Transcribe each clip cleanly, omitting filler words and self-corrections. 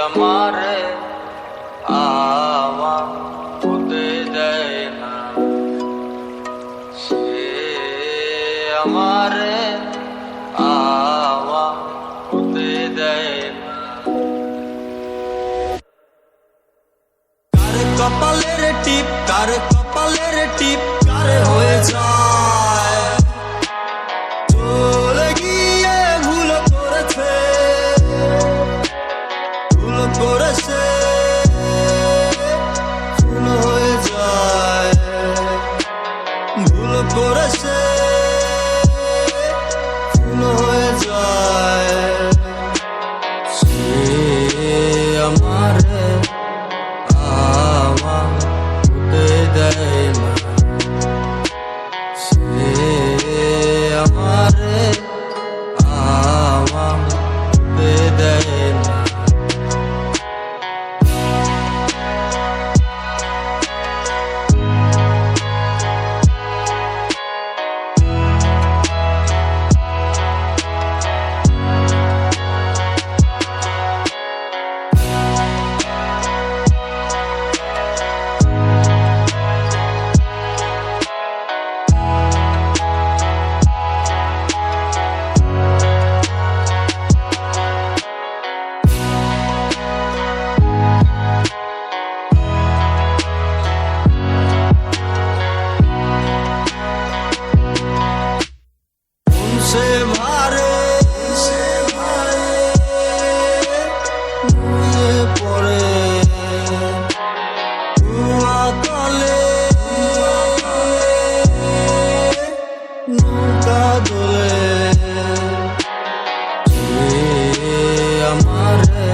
আমারে আওয়া হতে দেয় না, সে আমারে আওয়া হতে দেয় না। কার কপালের টিপ, কার কপালের টিপ কার হয়ে যায়, চলে গিয়ে ভুল করেছে, ভুল করেছে, ভুল হয়ে যায়, ভুল করেছে, ভুল হয়ে যায়। সে আমারে আওয়া হতে দেয় না, সে আমারে আওয়া হতে দেয় না। से मारे मुझे पड़े हुआ तले नौका दोले, हमारे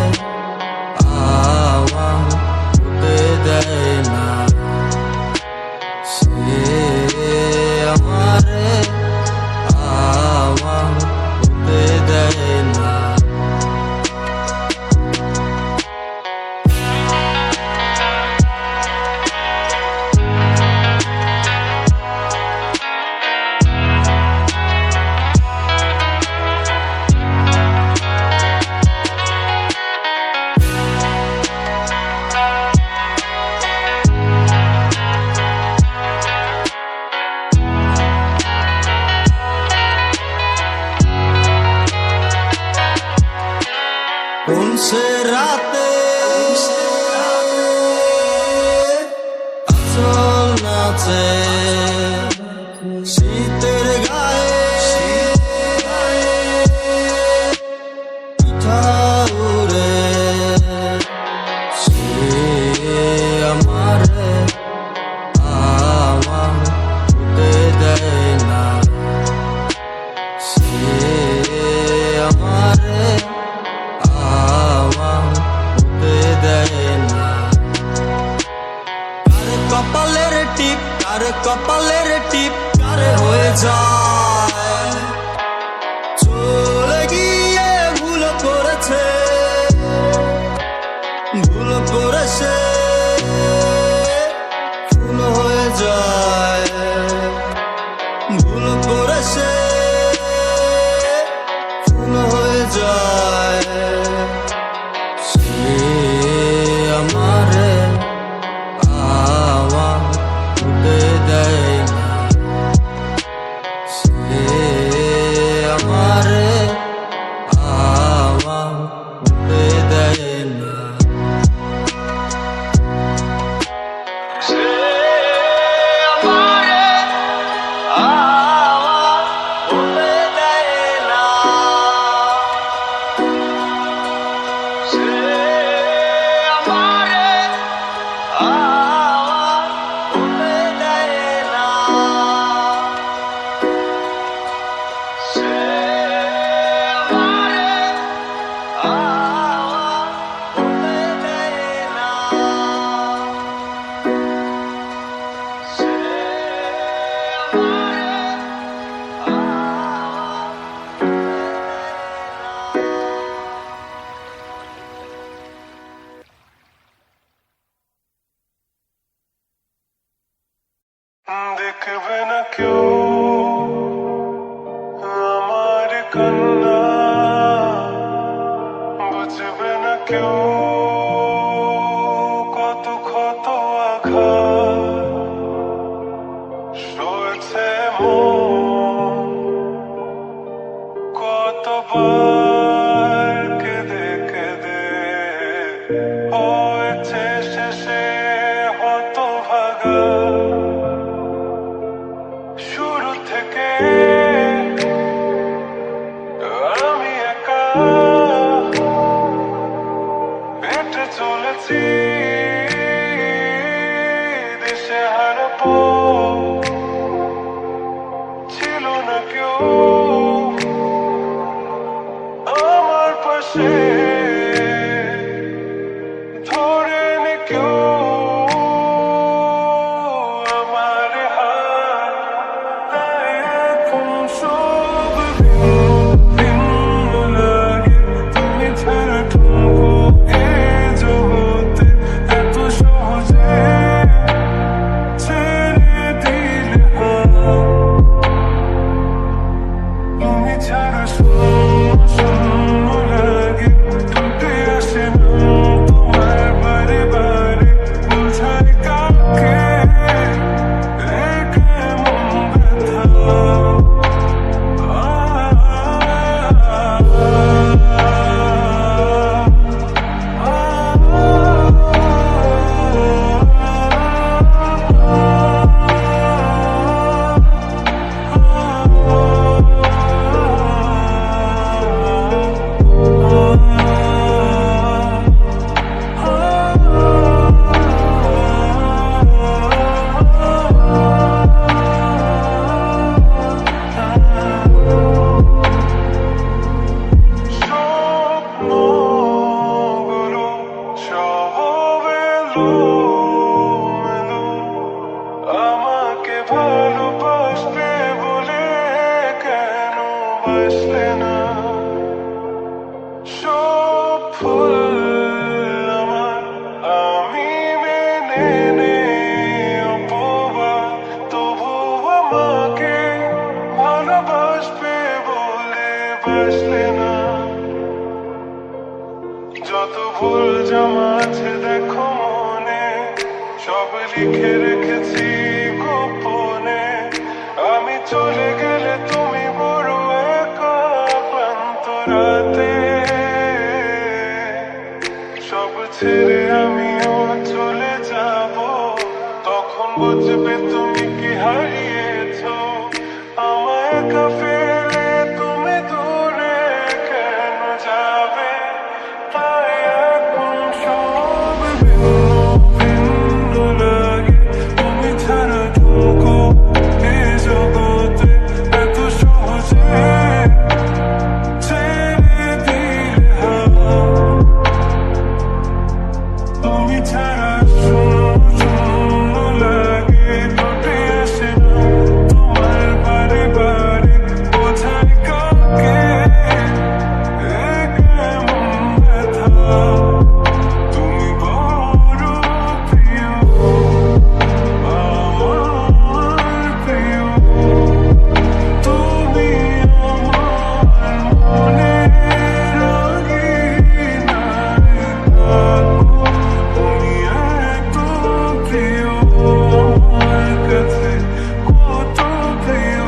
आवा होते देय ना, से हमारे आवा होते देय ना। उनसे राते अचल नाचे, शीतेर गाए पिठा उड़े, से हमारे आवा होते देय ना, से हमारे आवा होते देय ना। কার কপালের টিপ, কার কপালের টিপ কার হয়ে যায়, চলে গিয়ে ভুল করেছে, ভুল করেছে, ভুল হয়ে যায়, ভুল করেছে, ভুল হয়ে যায়। সে আমারে আওয়া হতে দেয় না, সে আমারে আওয়া হতে দেয় না। সে আমারে আওয়া হতে দেয় না, সে আমারে আওয়া হতে দেয় না, সে আমারে আওয়া হতে দেয় না, সে দেখবে না কেউ আমার কান্না, বুঝবে না কেউ কতবার কেঁদে কেঁদে হয়েছে শেষে হতভাগা। শুরু থেকে আমি একা হেঁটে চলেছি দেশে হারাবো, ছিল না কেউ আমার পাশে, ধরে নি কেউ আমার হাত। তাই এখন সব ভিন্ন ভিন্ন লাগে, তুমি ছাড়া ঠুনকো এ জগতে এত সহজে ছেড়ে দিলে হাত। তুমি ছাড়া শূন্য শূন্য লাগে, টুটে আসে না তোমার বারে বারে, বোঝাই কাকে রেখে মন ব্যথা। স্বপ্নগুলো সব এলোমেলো, আমাকে ভালোবাসবে বলে কেন বাসলে না? সব ফুল আমার আমি মেনে নেই অপবাদ, তবু আমাকে ভালোবাসবে বলে বাসলে না। যত ভুল জমা আছে দেখো মনে, সব লিখে রেখেছি গোপনে। আমি চলে গেলে তুমি বড় একা ক্লান্ত রাতে, সব ছেড়ে আমিও চলে যাব, তখন বুঝবে তুমি কি হারিয়েছো। আমায় একা ফেলে তুমি দূরে কেন যাবে? তাই এখন সব ভিন্ন ভিন্ন লাগে, তুমি ছাড়া ঠুনকো এ জগতে এত সহজে ছেড়ে দিলে হাত। তুমি ছাড়া শূন্য শূন্য লাগে, টুটে আসে না তোমার বারে বারে, বোঝাই কাকে রেখে মন ব্যথা। তুমি বড় প্রিয় আমার প্রিয়, তুমি আমার মনের রাগিনায় থাকো। তুমি এত প্রিয় আমার কাছে, কত প্রিয়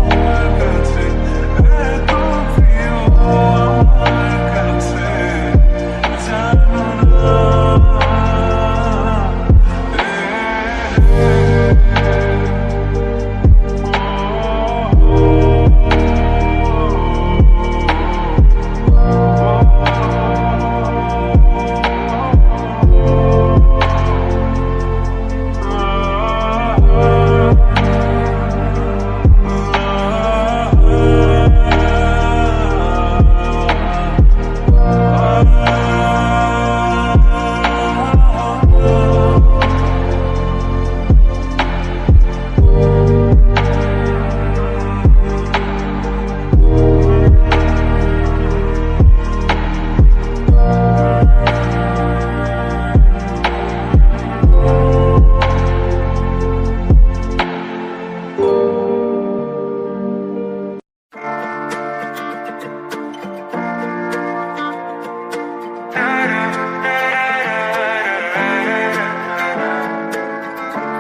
আমার কাছে, এত প্রিয় আমার কাছে, জানো না।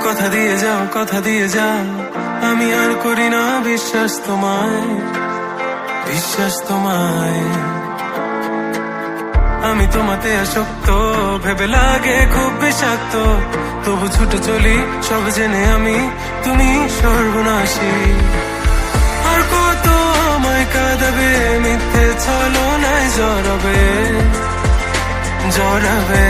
কথা দিয়ে যাও, কথা দিয়ে যাও, আমি আর করি না বিশ্বাস তোমায়। বিশ্বাস তোমায়, আমি তোমাতে আসক্ত, ভেবে লাগে খুব বিষাক্ত, তবু ছুটে চলি সব জেনে আমি তুমি সর্বনাশী। আর কত আমায় কাঁদাবে, মিথ্যে ছলনায় জড়াবে জড়াবে,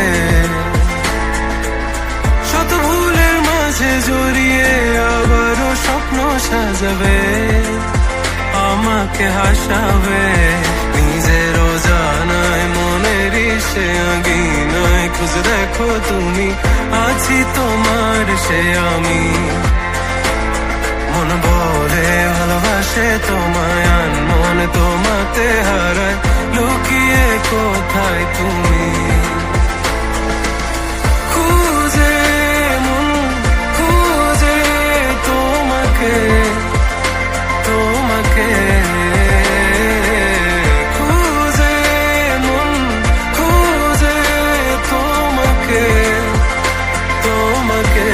শত ভুলের মাঝে জড়িয়ে আবারও স্বপ্ন সাজাবে, আমাকে হাসাবে। নিজেরও জানায় মনের সে আঙিনায় খুঁজে দেখো তুমি, আছি তোমার সে আমি। মন বলে ভালোবাসে তোমায়, মন তোমাতে হারায়, লুকিয়ে কোথায় তুমি। খুঁজে মন খুঁজে তোমাকে তোমাকে, খুঁজে মন খুঁজে তোমাকে তোমাকে।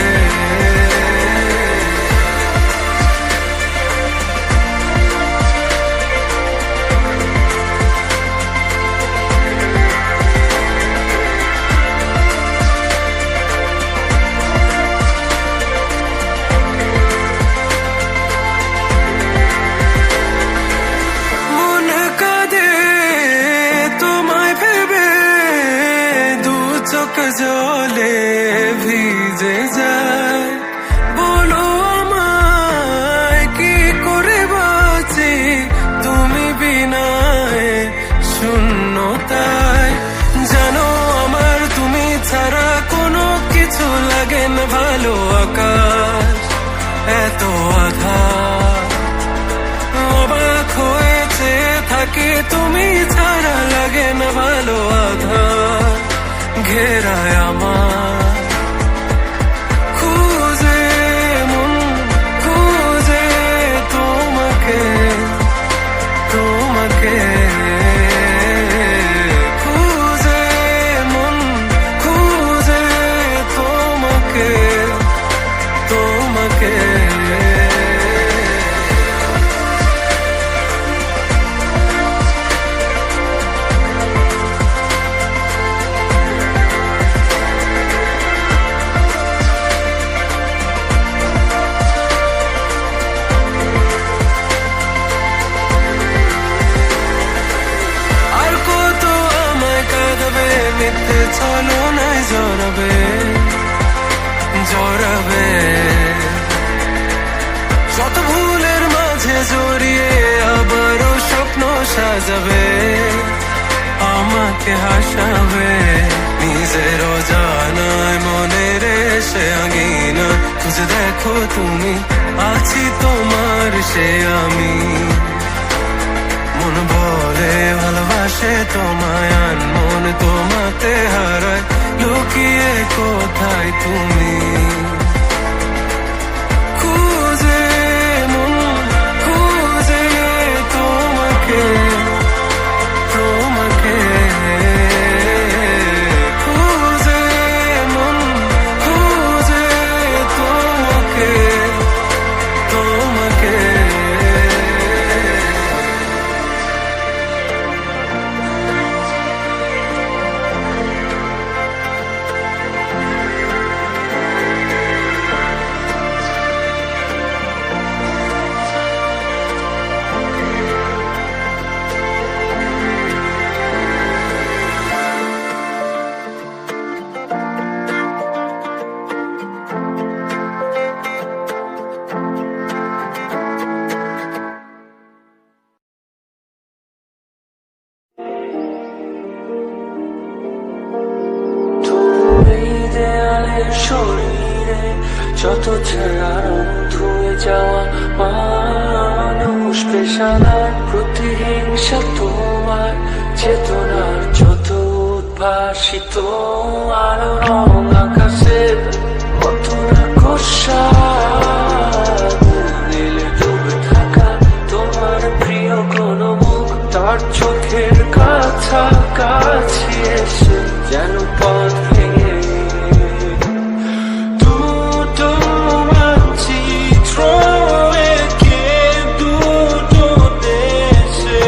জলে ভিজে যায়, বলো আমায় কি করে বাঁচি তুমি বিনায় শূন্যতায়। জানো আমার তুমি ছাড়া কোনো কিছু লাগে না ভালো, আকাশ এত আধার, অবাক হয়েছে থাকি তুমি ছাড়া লাগে না ভালো, আধার ঘেরায় আমার। খুঁজে মন খুঁজে তোমাকে তোমাকে, খুঁজে মন খুঁজে তোমাকে তোমাকে। মিথ্যে ছলনায় জড়াবে জড়াবে, শত ভুলের মাঝে জড়িয়ে আবারও স্বপ্ন সাজাবে, আমাকে হাসাবে। নিজেরও জানায় মনের সে আঙিনা খুঁজে দেখো তুমি, আছি তোমার সে আমি। মন বলে ভালোবাসে তোমায়, মন তোমাতে হারায়, লুকিয়ে কোথায় তুমি। খুঁজে মন খুঁজে তোমাকে তোমাকে, খুঁজে মন খুঁজে তোমাকে তোমাকে। শরীরে যত ছায়া ধুয়ে যাওয়া মানুষ, পেশাদার প্রতিহিংসা তোমার চেতনার যত উদ্ভাসিত আলো, রং আকাশের কত রাক্ষসা নীলে ডুবে থাকা তোমার প্রিয় কোন মুখ, তার চোখের কাছাকাছি এসে যেন পথ ভেঙে মানচিত্র এঁকে দুটো দেশে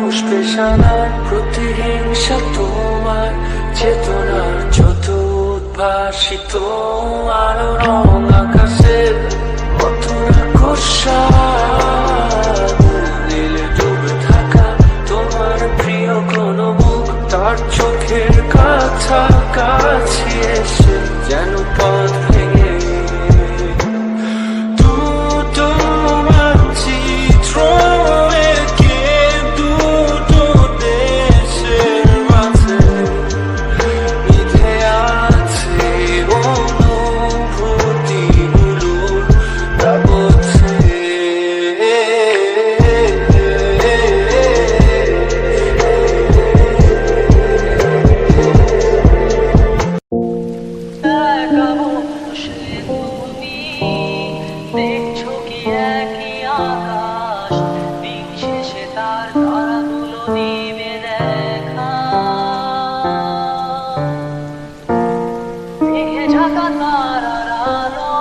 পেশানার প্রতিহিংসা তোমার চেতনার যত উদ্ভাসিত আলো রং আকাশের কত আকর্ষা নীলে ডুবে থাকা তোমার প্রিয় কোন মুখ তার চোখের কাছাকাছি এসে যেন পথ ভেঙে দুটো মানচিত্র এঁকে দুটো দেশের মাঝে মিথে আছে অনুভূতিগুলোর তাবৎসে। একা বসে তুমি দেখছো কি একই আকাশ, দিন শেষে তার তারাগুলো নিভে দেখা। মেঘে ঢাকা তারার আলো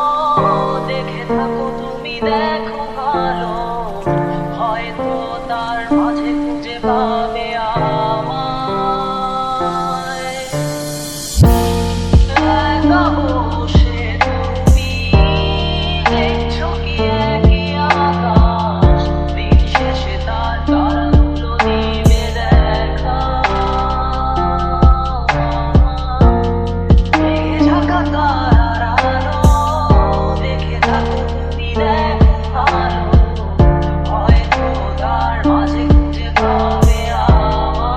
দেখে থাকো তুমি, দেখো ভালো, হয়তো তার মাঝে খুঁজে পাবে আমায়। একা বসে তুমি দেখছো কি একই আকাশ, দিন শেষে তার তারাগুলো নিভে দেখা। মেঘে ঢাকা তারার আলো দেখে থাকো তুমি, দেখো ভালো, হয়তো তার মাঝে খুঁজে পাবে আমায়।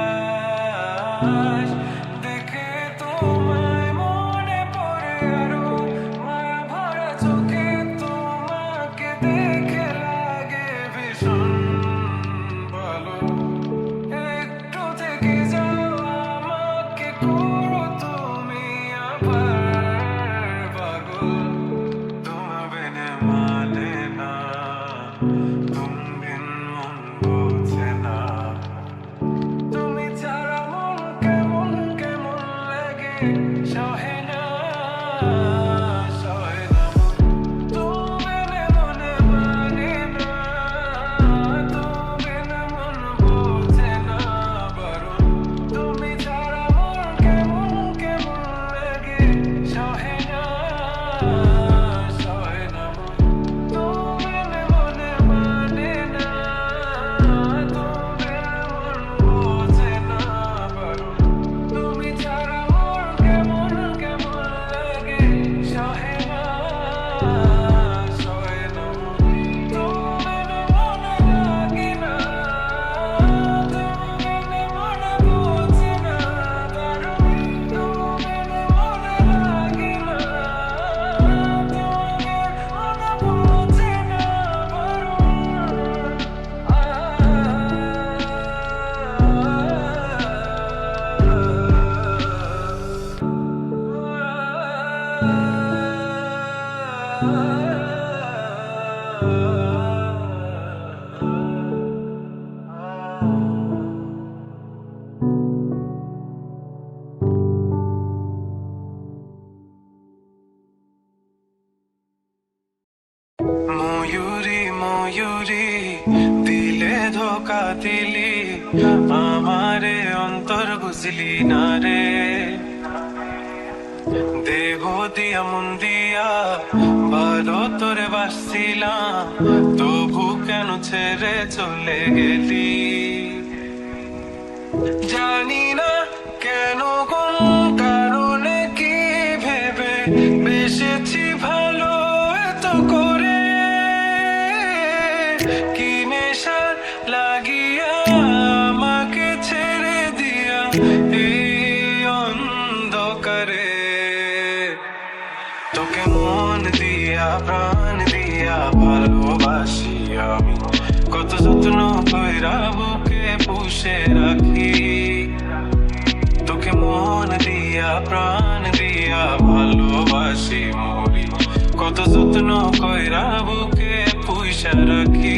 আকাশ দেখে তোমায় মনে পড়ে আরো মায়া ভরা চোখে তোমাকে দেখে লাগে ভীষণ ভালো একটু থেকে যাও আমাকে করো তুমি আবার পাগল তোমার বিনে মানে না তুমি বিন মন বোঝে না তুমি ছাড়া মন কেমন কেমন লাগে সহে না সহে না তুমি বিনে মনে মানে না তুমি বিনে মন বোঝে না বারণ তুমি ছাড়া মন কেমন কেমন লাগে সহে না সহে না তুমি বিনে মনে মানে না তুমি বিনে মন বোঝে না বারণ তুমি ছাড়া মন কেমন কেমন লাগে সহে না সহে না তুমি বিনে মনে লাগে না তুমি বিনে মনে বোঝে না বারণ তুমি বিনে মনে লাগে না তুমি বিনে মনে ময়ূরী ময়ূরী দিলে ধোকা দিলি আমারে অন্তর বুঝলি না রে দেহ দিয়া মন দিয়া ভালো তোরে বাসছিলাম তবু কেন ছেড়ে চলে গেলি জানি না কেন কোন কারণে কি ভেবে বেসেছি ভালো এত করে কি নেশা লাগিয়া আমাকে ছেড়ে দিয়া এই অন্ধকারে তোকে মন দিয়া প্রাণ দিয়া ভালোবাসি আমি কত যত্ন কইরা বুকে পুষে রাখি তোকে মন দিয়া প্রাণ দিয়া ভালোবাসি মরি কত যত্ন কইরা বুকে পুষে রাখি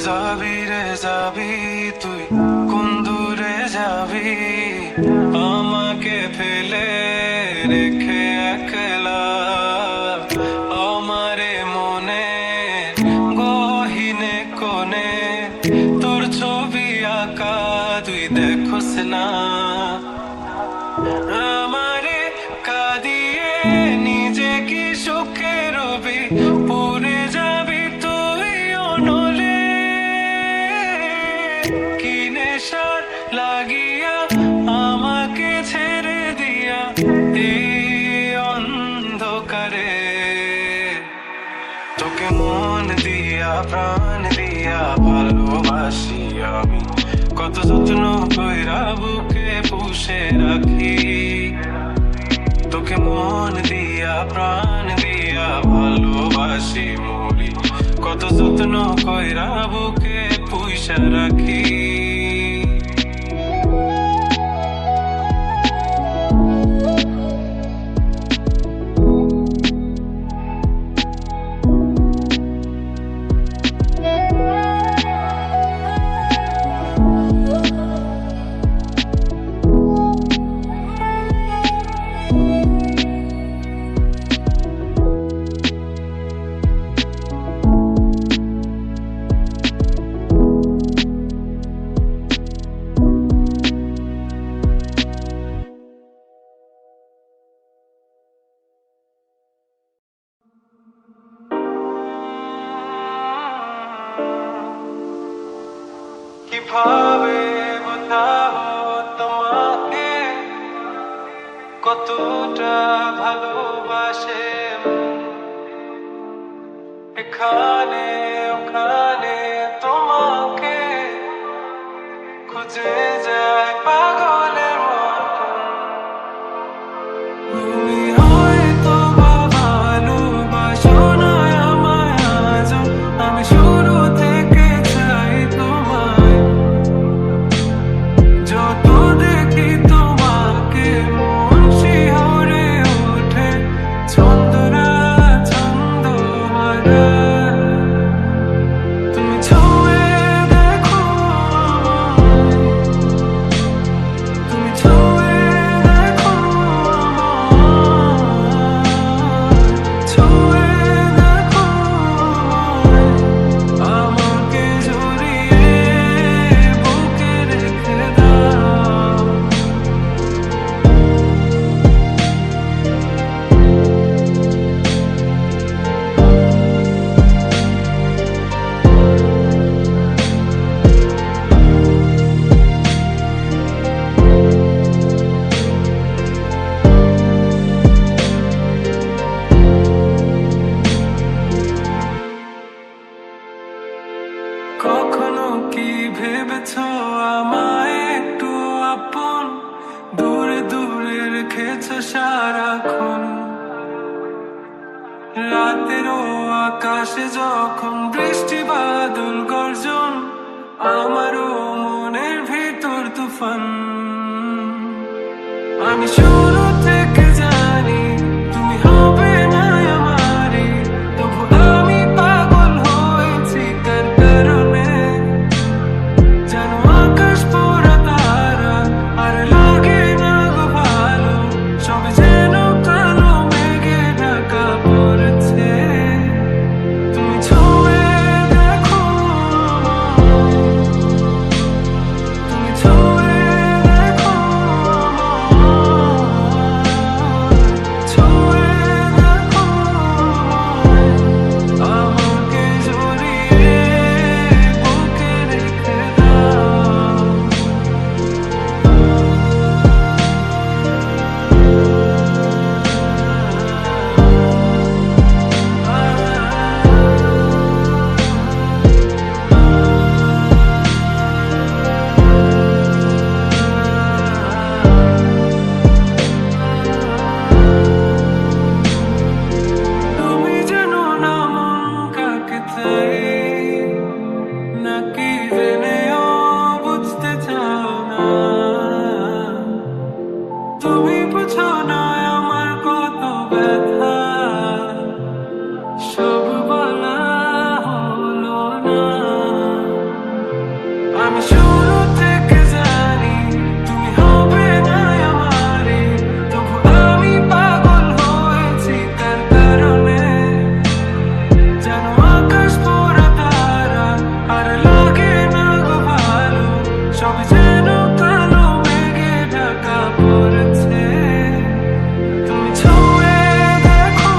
যাবি রে যাবি তুই কোন দূরে যাবি আমাকে ফেলে রেখে একলা আমারে মনে গহীনে কোণে তোর ছবি আঁকা তুই দেখোস না আমারে কাঁদিয়ে নিজে কি সুখে রবি পুরে যাবি তুই অনলে কি নেশার লাগিয়া আমাকে ছেড়ে দিয়া এই অন্ধকারে তোকে মন দিয়া প্রাণ দিয়া ভালোবাসি আমি কত যত্ন কইরা বুকে পুষে রাখি তোকে মন দিয়া প্রাণ দিয়া ভালোবাসি মরি কত যত্ন কইরা বুকে পুষে রাখি কিভাবে বোঝাবো তোমাকে কতটা ভালোবাসে এখানে ওখানে তোমাকে খুঁজে যায় পাগলের মতো তুমি হয়তো বা ভালোবাসো না আমায় আজও আমি শুরু থেকে চাই তোমায় যত দেখি তোমাকে মন শিহরে ওঠে ছন্দরা ছন্দ হারায় তুমি ছুঁয়ে দেখো তুমি ছুঁয়ে দেখো ছুঁয়ে দেখো আমাকে জড়িয়ে বুকে রেখে দাও কখনো কি ভেবেছো আমায় একটু আপন দূরে দূরে রেখেছো সারাক্ষণ রাতেরও আকাশে যখন বৃষ্টি বাদল গর্জন আমারও মনের ভিতর তুফান আমি শুরু থেকে জানি তুমি হবে না আমারে তবু আমি পাগল হয়েছি তার কারণে যেন আকাশ পোড়া তারা আর লাগে না গো ভালো সব যেন কালো মেঘে ঢাকা পড়েছে তুমি ছুঁয়ে দেখো তুমি ছুঁয়ে দেখো ছুঁয়ে দেখো আমাকে জড়িয়ে বুকে রেখে দাও তুমি জানো না মন কাকে চাই নাকি জেনেও বুঝতে চাও না তুমি বুঝো না আমার কত ব্যথা সব বলা হলো না আমি শুরু থেকে জানি তুমি হবে না আমারে তবু আমি পাগল হয়েছি তার কারণে যেন আকাশ পোড়া তারা আর লাগে না গো ভালো সব যেন কালো মেঘে ঢাকা পড়েছে তুমি ছুঁয়ে দেখো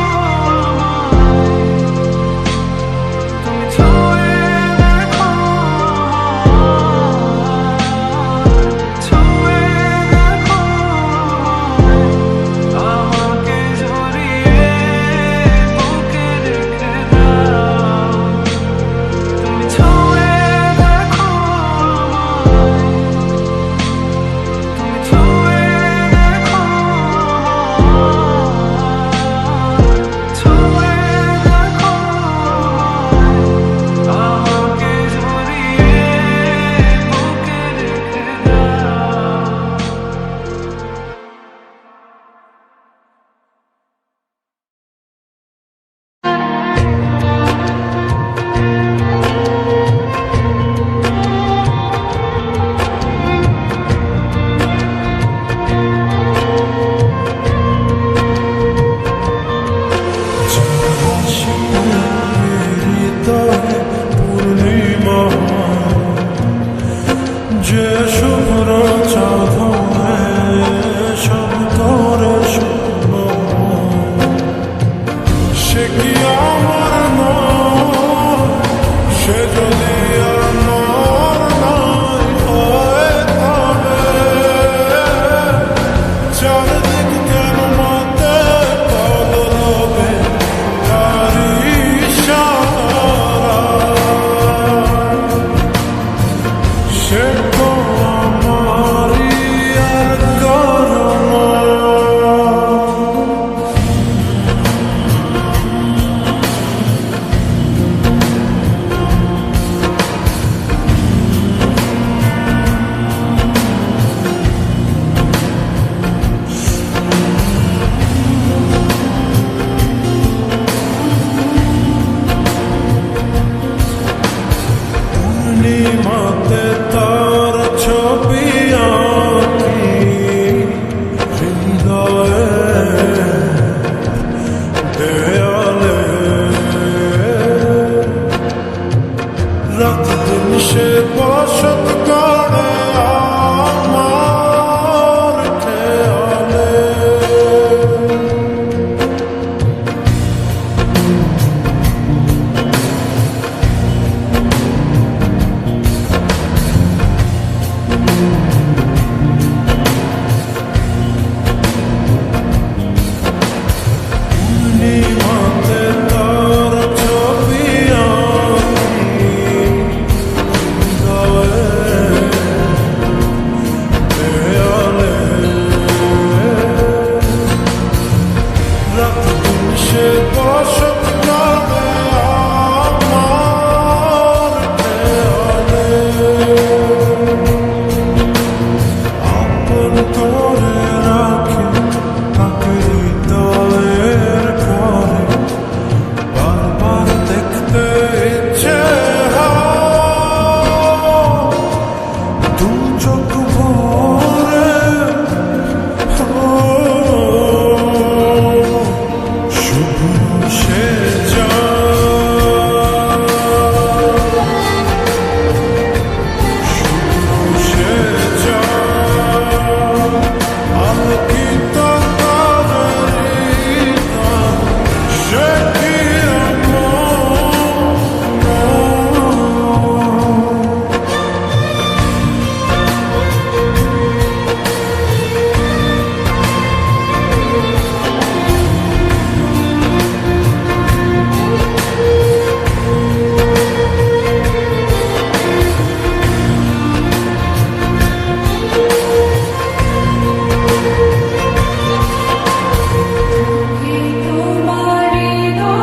তুমি ছুঁয়ে দেখো ছুঁয়ে দেখো আমাকে জড়িয়ে বুকে রেখে দাও তুমি ছুঁয়ে দেখো তুমি ছুঁয়ে দেখো ছুঁয়ে দেখো আমাকে জড়িয়ে বুকে রেখে দাও পূর্ণিমা যে শুভ্র চাঁদে সব করে শূন্য সে কি আমার নয় সে যদি আমার নয় সে বসত করে আমার খেয়ালে পূর্ণিমাতে তার ছবি আঁকি দেয়ালে রাত দিন সে বসত করে আমার খেয়ালে আপন করে রাখি তাকে হৃদয়ের ঘরে বারবার দেখতে ইচ্ছে হয় দু চোখ ভরে শুভ্র সে যায় সে যায় আলোকিত তারের সে কি তোমার হৃদয়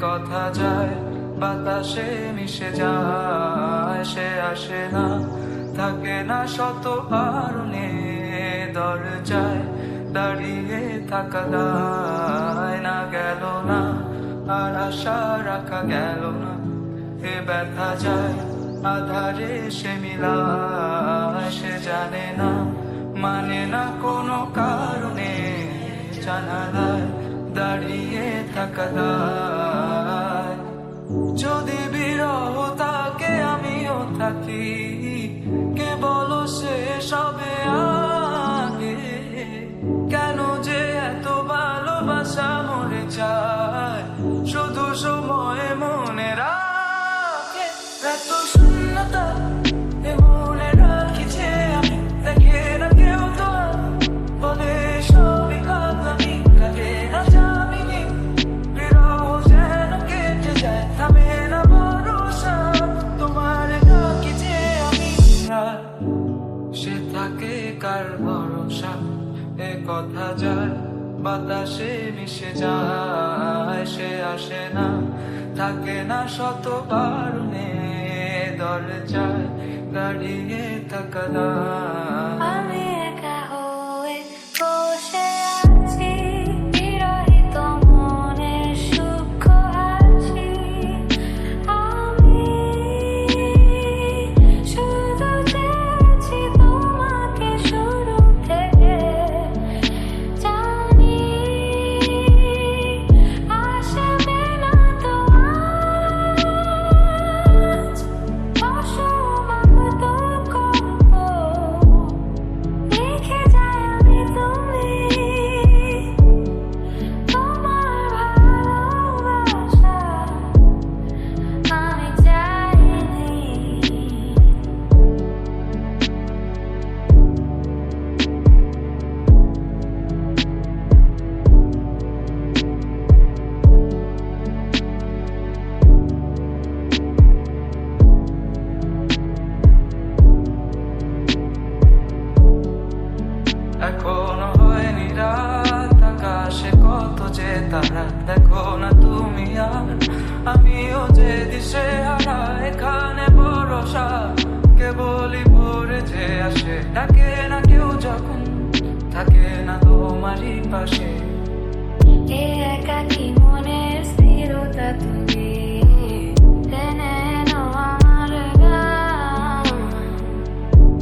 কথা যায় বাতাসে মিশে যায়, সে আসে না থাকে না শত কারণে, দরজায় দাঁড়িয়ে থাকা দায় না, গেল না আর আশা রাখা গেল না, এ ব্যথা যায় আধারে সে মিলায়, সে জানে না মানে না কোনো কারণে, জানালায় দাঁড়িয়ে থাকা দায়। যদি বিরহ তাকে আমিও থাকি, কে বলো সে সবে আগে, কেন যে এত ভালোবাসা মরে যায়, শুধু সময় মনে রাখে এত শূন্যতা, এ মনে রাখি যে আমি, দেখে না কেউ তো বলে সবই কাঁদলামি, কাটে না যামিনি, বিরহ যেন কেটে যায়, থামে না ভরসা, তোমার ডাকি যে আমি, সে থাকে কার ভরসা, এ কথা যায় বাতাসে মিশে যায়, সে আসে না থাকে না শত কারণে, দরজায় দাঁড়িয়ে থাকা দায়। আমি একা হয়ে বসে আছি, বিরহিত মনের সূক্ষ্ম হাসি, আমি শুধু চেয়েছি তোমাকে শুরু থেকে, জানি আসবে না তো আজ, অসমাপ্ত গল্প লিখে যাই আমি, তুমি তোমার ভালোবাসা আমি চাইনি। এখনো হয়নি রাত, আকাশে কত যে তারা, দেখো না তুমি আর আমিও যে দিশে হারা, এখানে ভরসা কেবলই ভোরে যে আসে, ডাকে না কেউ যখন থাকে না তোমারই পাশে, এ একাকী মনের স্থিরতা তুমি টেনে এনো আমার গান,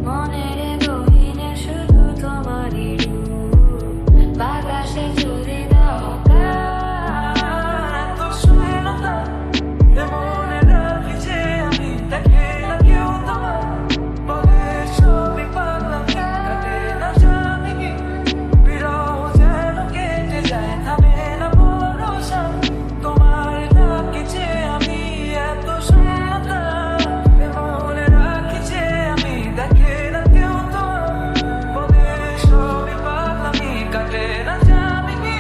মনের গহীনে শুধু তোমারই রূপ, বাতাসে জুড়ে দাও গান। এত শূন্যতা, এ মনে রাখি যে আমি, দেখে না কেউ তোমার বলে সবই পাগলামি, কাটে না যামিনি, বিরহ যেন কেটে যায়, থামে না ভরসা, তোমার ডাকি যে আমি, এত শূন্যতা, এ মনে রাখি যে আমি, দেখে না কেউ তোমার বলে সবই পাগলামি, কাটে না যামিনি,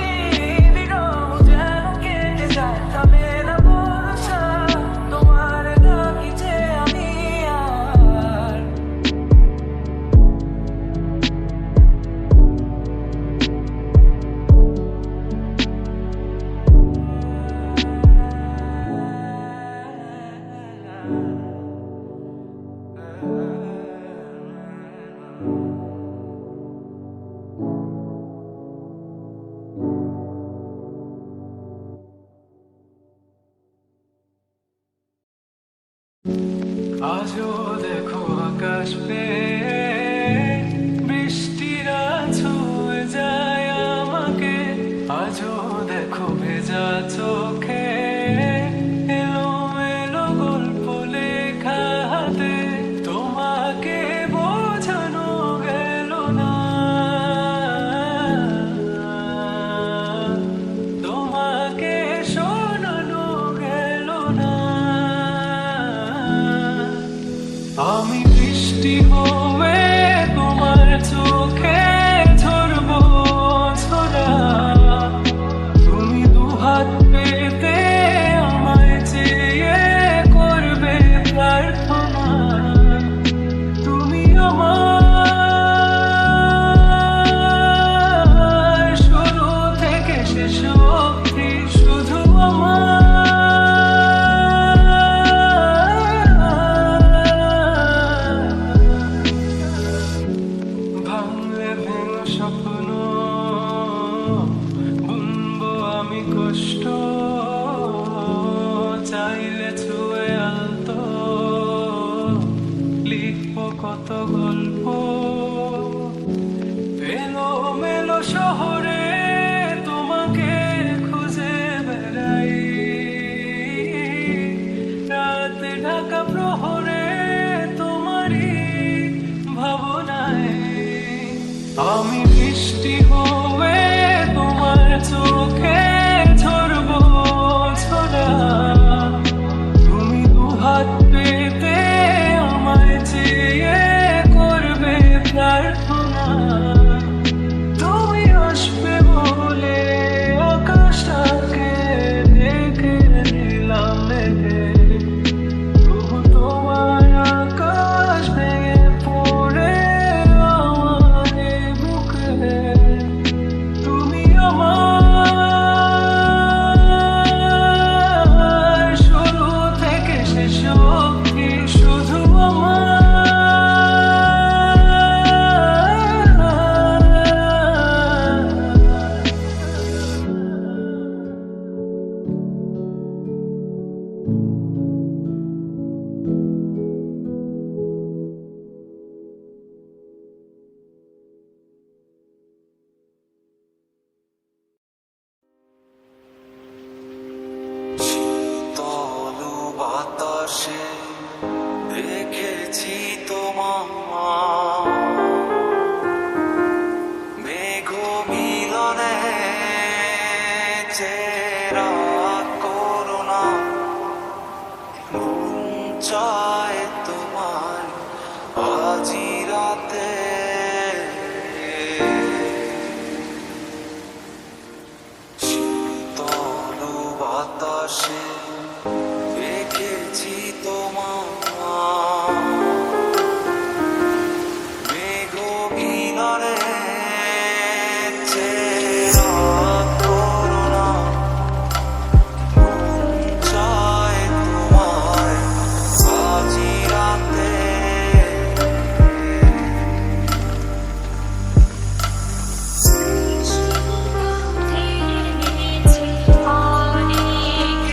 বিরহ যেন কেটে যায়, থামে না ভরসা, তোমার ডাকি যে আমি আর। আজও দেখো আকাশ পেয়ে বৃষ্টিরা ছুঁয়ে যায় আমাকে, আজও দেখো ভেজা চোখে এলোমেলো গল্প লেখা হাতে, তোমাকে বোঝানো গেল না, তোমাকে শোনানো গেল না, আমি বৃষ্টি হয়ে তোমার চোখে ঝরবো ঝরা, তুমি দুহাত পেতে আমায় চেয়ে করবে প্রার্থনা, তুমি আমার শুরু থেকে শেষ অবধি শুধু আমার। বাতাসে দেখেছি তোমার মেঘ মিলনে চেরা করুণা মন চায় তোমায় আজি রাতে শীতল বাতাসে দেখেছি তোমার মেঘ মিলনে চেরা করুণা মন চায় তোমায় আজি রাতে অনেক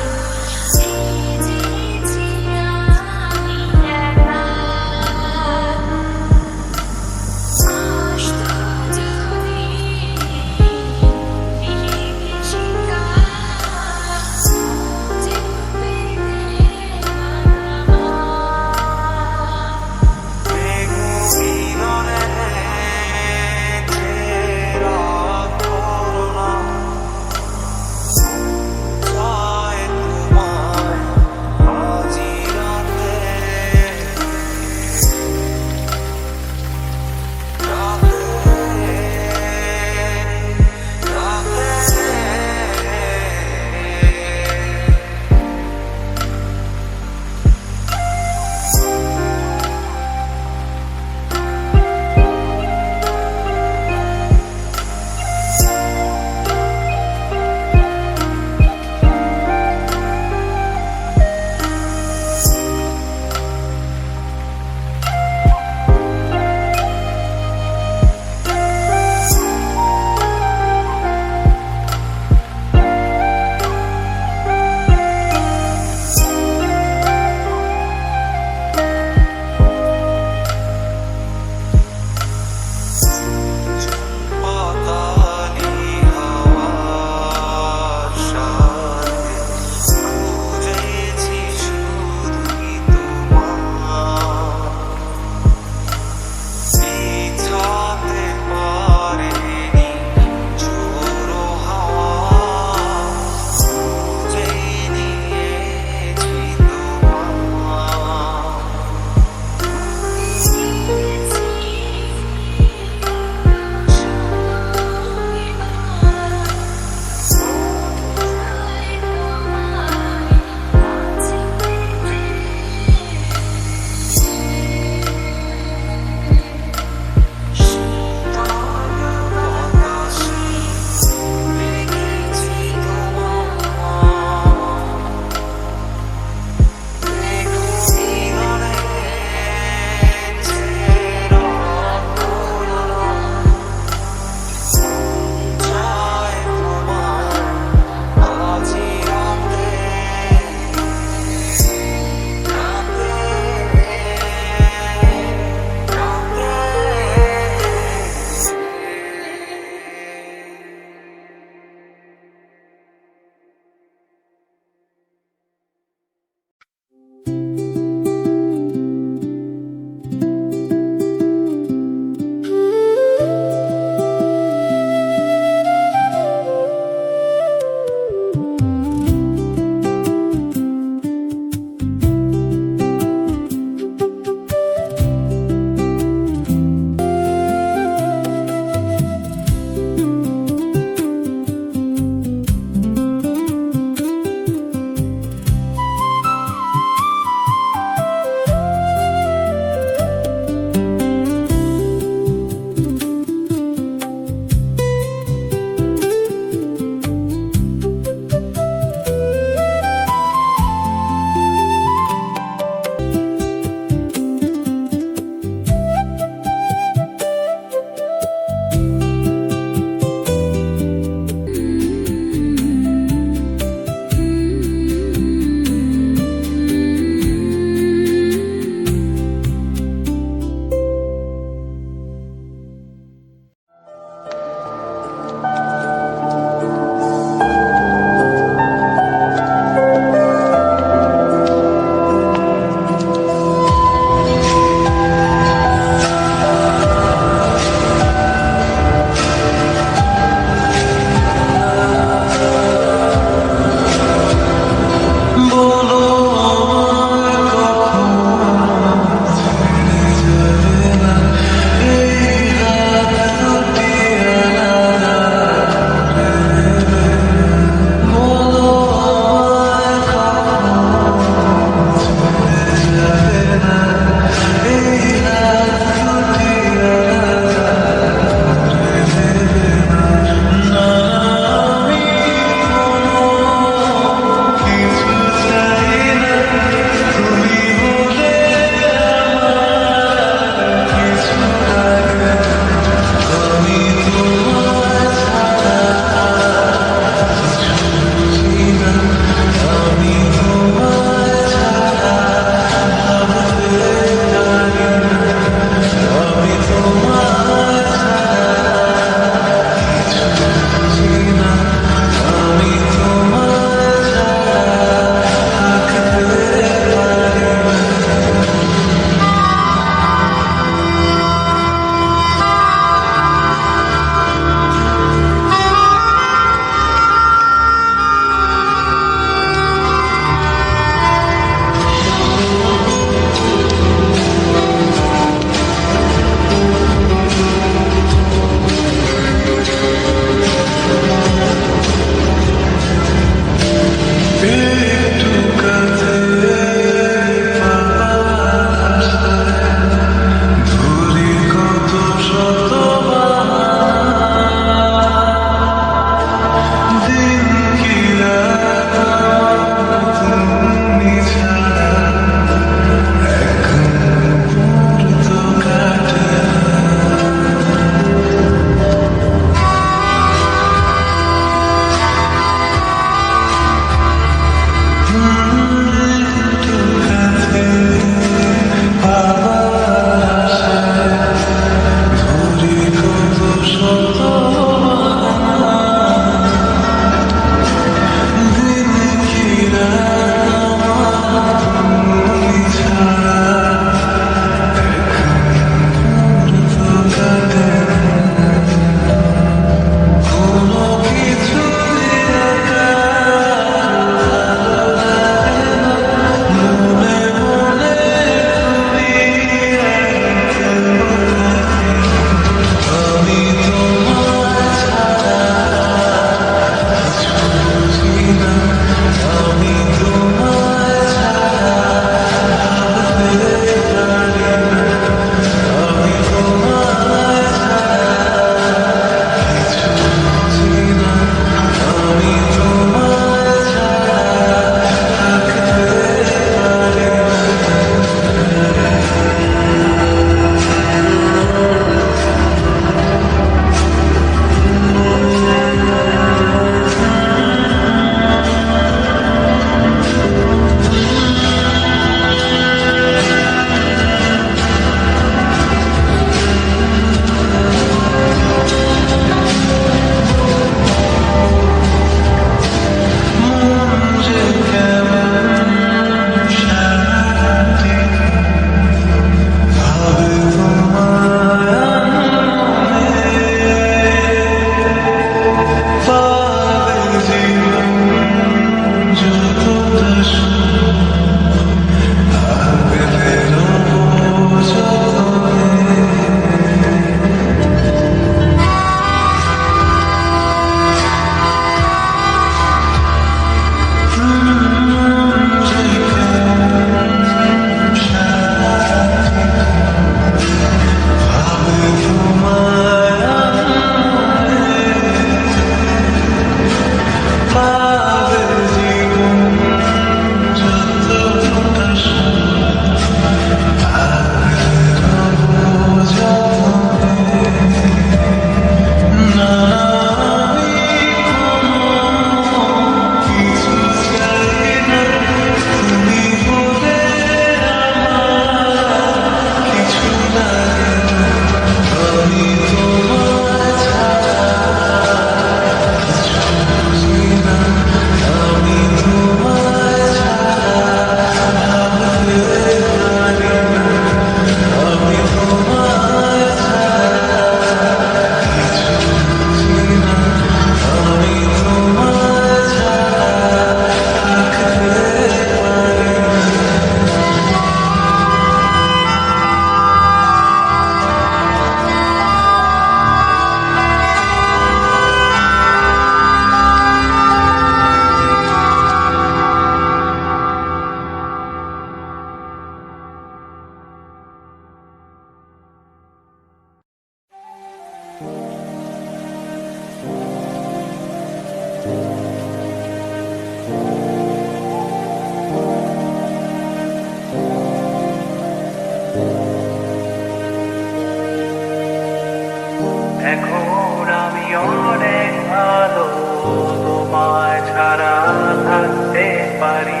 পারি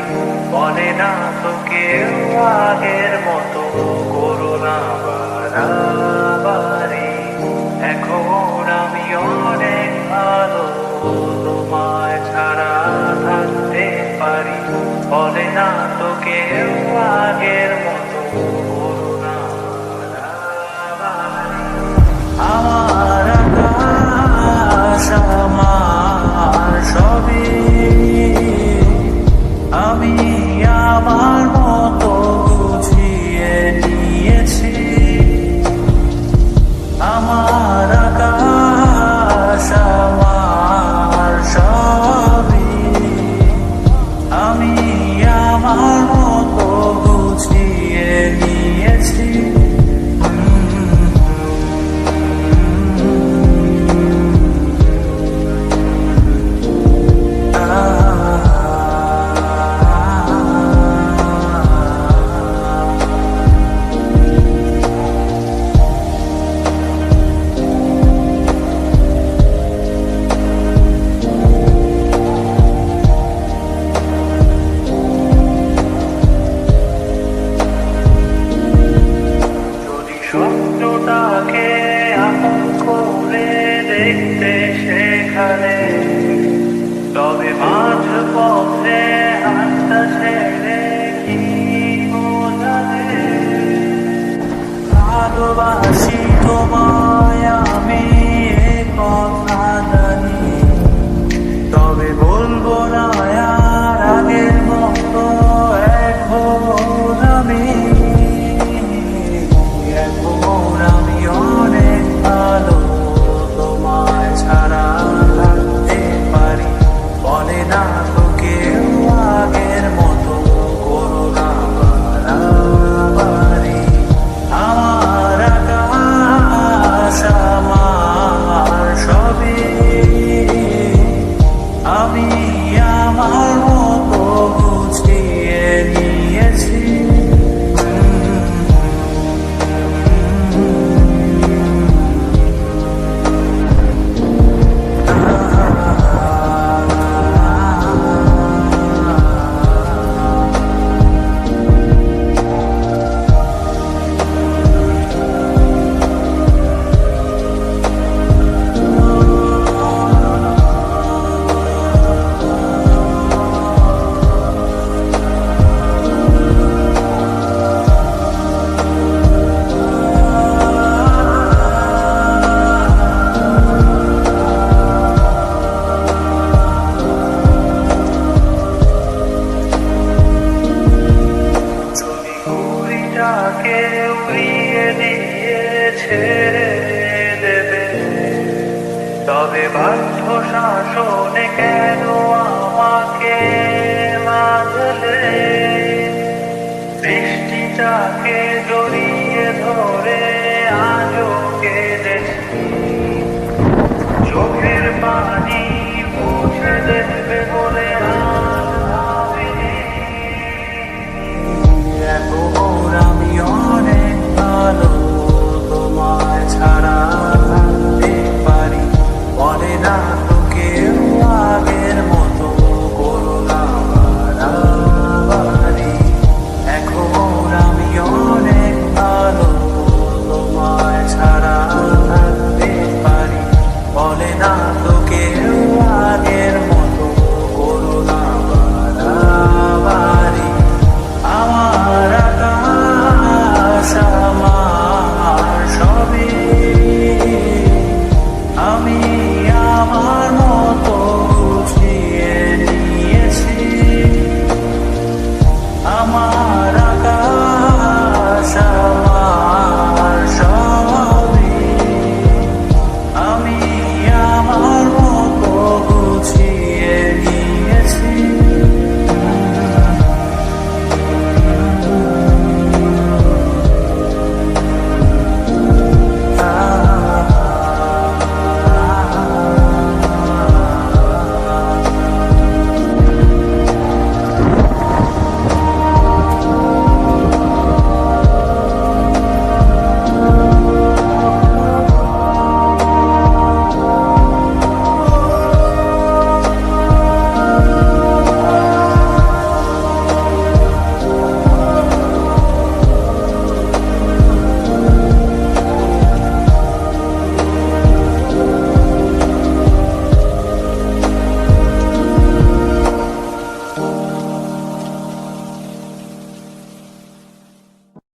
বলে না তো কেউ আগের মতো করোনা বাড়াবাড়ি এখন আমি অনেক ভালো তোমায় ছাড়া থাকতে পারি বলে না তো কেউ আগের মতো করোনা বাড়াবাড়ি আমার আকাশ আমার সবই আমি আমার মতো বুঝিয়ে নিয়েছি আমার আকাশ আমার সবই আমি আমার মতো বুঝিয়ে নিয়েছি স্বপ্নটাকে আপন করে দেখতে সেখানে তবে মাঝ পথে হাতটা ছেড়ে কি বোঝাবে ভালোবাসি তোমায় আমি এ কথা জানি তবে বলবো না আর আগের মতো এখন আমি অনেক ভালো তোমায় ছাড়া থাকতে পারি বলে না তো কেউ আগের মতো করোনা বাড়াবাড়ি আমার আকাশ আমার সবই আমি আমার মতো বুঝিয়ে নিয়েছি ঘুড়িটাকে উড়িয়ে দিয়ে ছেড়ে দেবে তবে বাধ্য শাসনে কেন আমাকে বাঁধলে বৃষ্টিটাকে জড়িয়ে ধরে আজও কেঁদেছি চোখের পানি